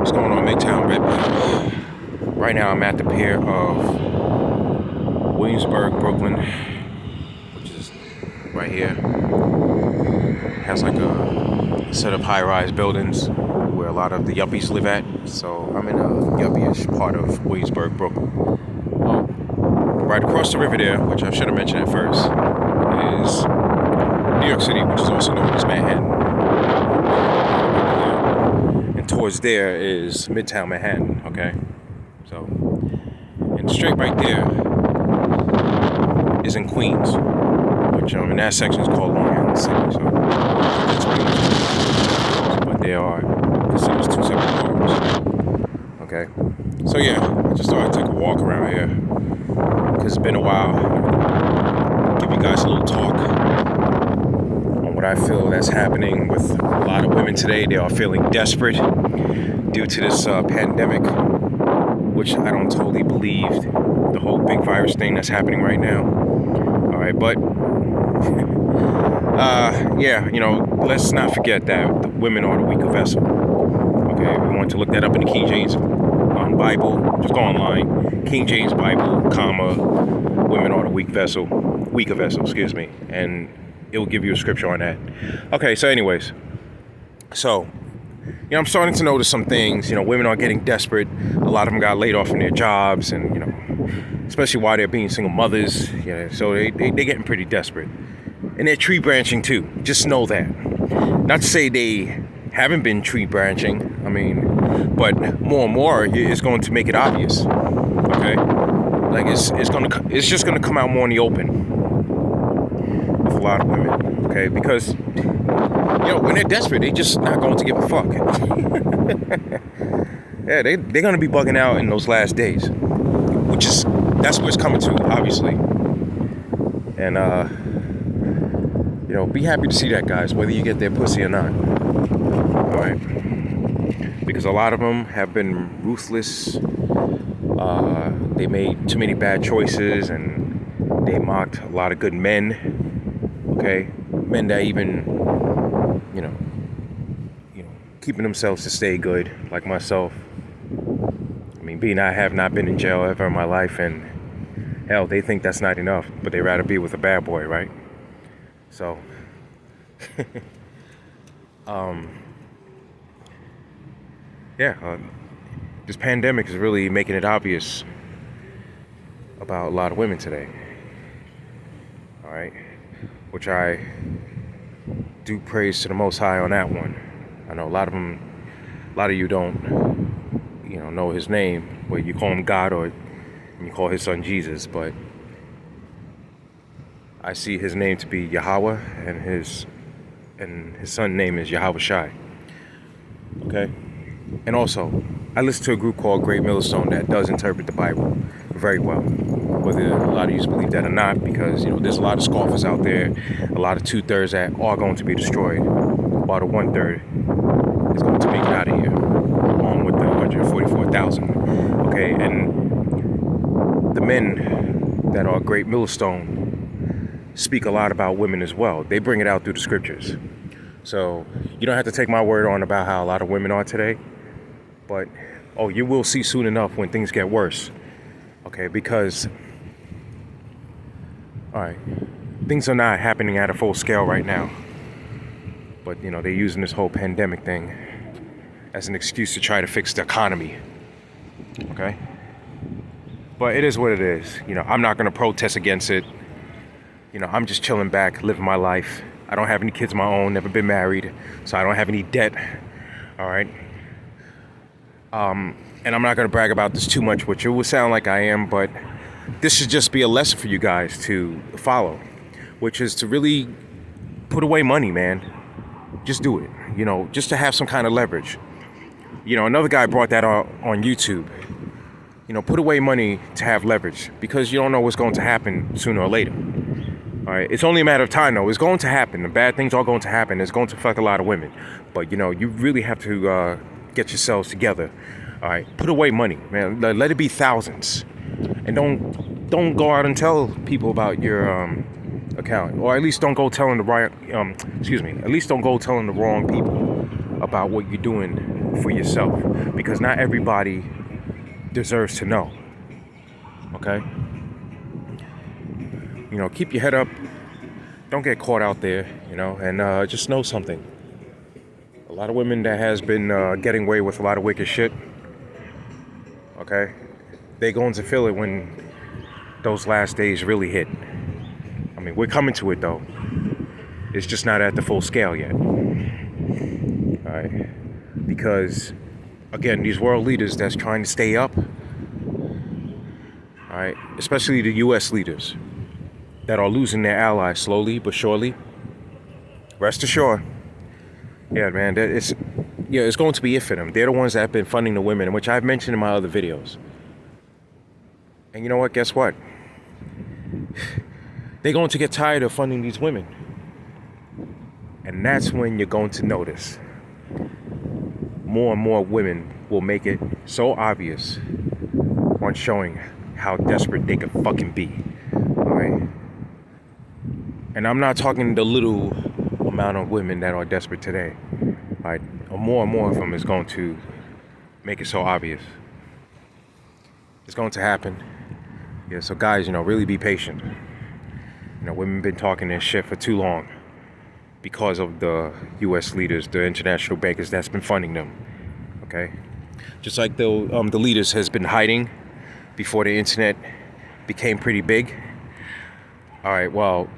What's going on, MGTOW, Red? Right now, I'm at the pier of Williamsburg, Brooklyn, which is right here. It has like a set of high-rise buildings where a lot of the yuppies live at. So I'm in a yuppie-ish part of Williamsburg, Brooklyn. Oh, right across the river there, which I should have mentioned at first, is New York City, which is also known as Manhattan. And towards there is Midtown Manhattan, okay? So, and straight right there is in Queens, which in that section is called Long Island City, so that's pretty much, but they are considered two separate parts, okay? So yeah, I just thought I'd take a walk around here, because it's been a while. Give you guys a little talk on what I feel that's happening with a lot of women today. They are feeling desperate due to this pandemic, which I don't totally believe the whole big virus thing that's happening right now. All right, but yeah, let's not forget that the women are the weaker vessel. Okay, if you want to look that up in the King James Bible, just go online, King James Bible, women are the weaker vessel, excuse me, and it will give you a scripture on that. Okay, so anyways, I'm starting to notice some things. Women are getting desperate. A lot of them got laid off from their jobs, and especially while they're being single mothers. So they're getting pretty desperate, and they're tree branching too. Just know that. Not to say they haven't been tree branching. But more and more, it's going to make it obvious. Okay, like it's just gonna come out more in the open with a lot of women. Okay, because when they're desperate, they just not going to give a fuck. Yeah, they're going to be bugging out in those last days, that's where it's coming to, obviously. And be happy to see that, guys, whether you get their pussy or not. All right, because a lot of them have been ruthless. They made too many bad choices, and they mocked a lot of good men. Okay, men that even keeping themselves to stay good, like myself. I have not been in jail ever in my life, and hell, they think that's not enough, but they rather be with a bad boy, right? So, this pandemic is really making it obvious about a lot of women today. All right, which I do praise to the Most High on that one. I know a lot of you don't, know his name, where you call him God or you call his son Jesus, but I see his name to be Yahweh, and his son's name is Yahweh Shai. Okay, and also I listen to a group called Great Millstone that does interpret the Bible very well. Whether a lot of you believe that or not, because there's a lot of scoffers out there, a lot of 2/3 that are going to be destroyed, while the 1/3 is going to make it out of here, along with the 144,000. Okay, and the men that are Great Millstone speak a lot about women as well. They bring it out through the scriptures. So you don't have to take my word on about how a lot of women are today, but you will see soon enough when things get worse. Okay, because things are not happening at a full scale right now, but they're using this whole pandemic thing as an excuse to try to fix the economy. Okay, but it is what it is. I'm not going to protest against it. I'm just chilling back, living my life. I don't have any kids of my own, never been married, so I don't have any debt. All right. And I'm not going to brag about this too much, which it will sound like I am, but this should just be a lesson for you guys to follow, which is to really put away money, man. Just do it, just to have some kind of leverage. Another guy brought that on YouTube. Put away money to have leverage, because you don't know what's going to happen sooner or later. All right, it's only a matter of time, though. It's going to happen. The bad things are going to happen. It's going to affect a lot of women. But, you really have to get yourselves together. All right, put away money, man. Let it be thousands. And don't go out and tell people about your account. Or at least don't go telling the right, at least don't go telling the wrong people about what you're doing for yourself, because not everybody deserves to know. Okay? You know, keep your head up. Don't get caught out there, you know, and just know something. A lot of women that has been getting away with a lot of wicked shit, okay, they going to feel it when those last days really hit. I mean, we're coming to it though. It's just not at the full scale yet. All right, because again, these world leaders that's trying to stay up, all right, especially the U.S. leaders that are losing their allies slowly but surely. Rest assured, yeah, man, it's going to be it for them. They're the ones that have been funding the women, which I've mentioned in my other videos. And you know what? Guess what? They're going to get tired of funding these women. And that's when you're going to notice more and more women will make it so obvious on showing how desperate they could fucking be. All right? And I'm not talking the little amount of women that are desperate today. All right? More and more of them is going to make it so obvious. It's going to happen. Yeah, so guys, you know, really be patient. You know, women been talking this shit for too long because of the U.S. leaders, the international bankers that's been funding them. Okay? Just like the leaders has been hiding before the internet became pretty big. All right, well,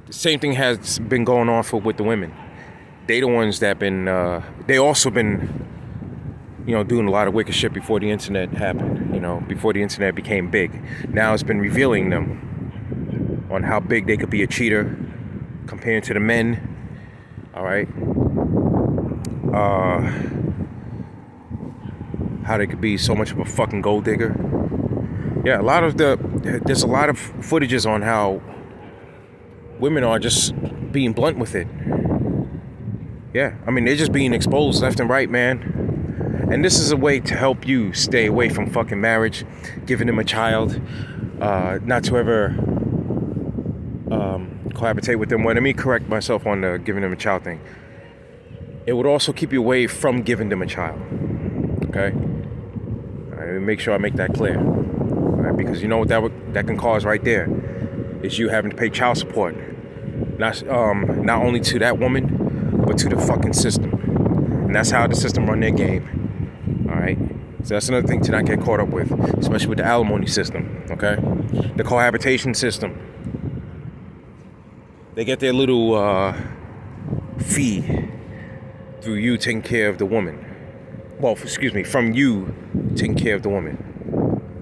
the same thing has been going on with the women. They the ones that been, they also been, you know, doing a lot of wicked shit before the internet happened, you know, before the internet became big. Now it's been revealing them on how big they could be a cheater compared to the men. All right. How they could be so much of a fucking gold digger. Yeah, there's a lot of footages on how women are just being blunt with it. Yeah, I mean, they're just being exposed left and right, man. And this is a way to help you stay away from fucking marriage, giving them a child, not to ever cohabitate with them. Well, let me correct myself on the giving them a child thing. It would also keep you away from giving them a child. Okay? All right, make sure I make that clear. All right, because you know what that can cause right there is you having to pay child support, not only to that woman, but to the fucking system. And that's how the system run their game. All right? So that's another thing to not get caught up with, especially with the alimony system, okay? The cohabitation system. They get their little fee through you taking care of the woman. Well, excuse me, from you taking care of the woman.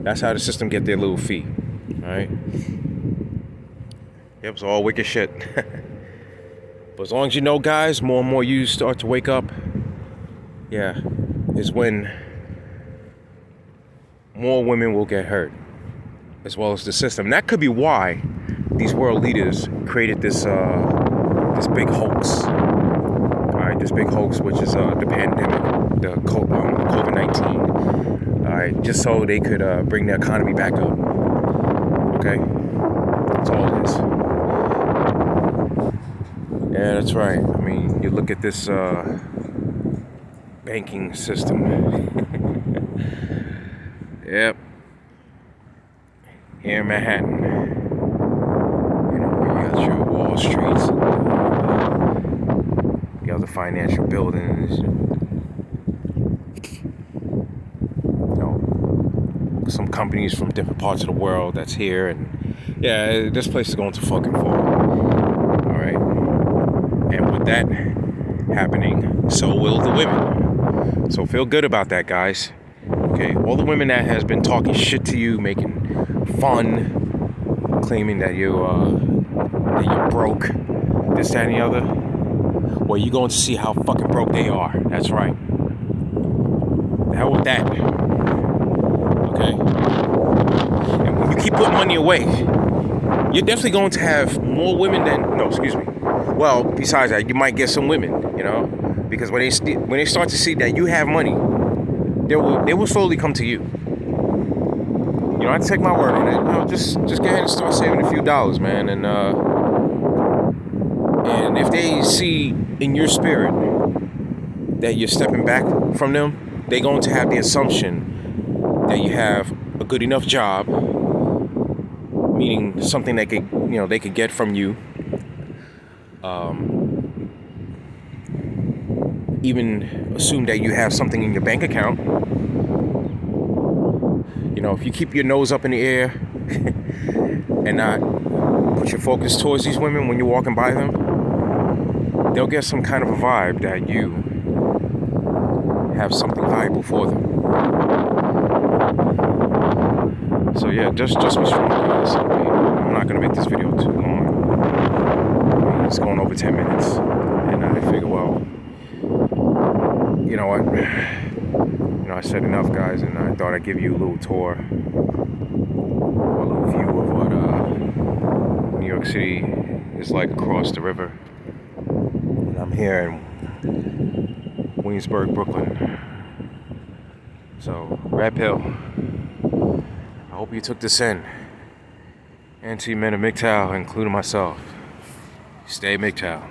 That's how the system get their little fee, all right? Yep, it's all wicked shit. But as long as you know, guys, more and more you start to wake up, yeah, is when more women will get hurt, as well as the system. And that could be why these world leaders created this big hoax. All right, this big hoax, which is the pandemic, the COVID-19. All right, just so they could bring the economy back up. Okay, that's all it is. Yeah, that's right. I mean, you look at this banking system. Yep. Here in Manhattan. You know, you got your Wall Streets, you got the financial buildings, you know, some companies from different parts of the world that's here, and yeah, this place is going to fucking fall. All right. And with that happening, so will the women. So feel good about that, guys. Okay, all the women that has been talking shit to you, making fun, claiming that you're broke, this, that, and the other. Well, you're going to see how fucking broke they are. That's right. The hell with that. Okay? And when you keep putting money away, you're definitely going to have more women well, besides that, you might get some women, you know, because when they start to see that you have money, they will slowly come to you. You don't have to take my word on it. No, just go ahead and start saving a few dollars, man. And if they see in your spirit that you're stepping back from them, they're going to have the assumption that you have a good enough job, meaning something that could, they could get from you. Even assume that you have something in your bank account. If you keep your nose up in the air and not put your focus towards these women when you're walking by them, they'll get some kind of a vibe that you have something valuable for them. So yeah, just be strong, guys. I'm not gonna make this video too long. It's going over 10 minutes, and I figure, well, you know what? I said enough, guys, and I thought I'd give you a little tour, a little view of what New York City is like across the river. And I'm here in Williamsburg, Brooklyn. So, Red Pill, I hope you took this in. And to you men of MGTOW, including myself, stay MGTOW.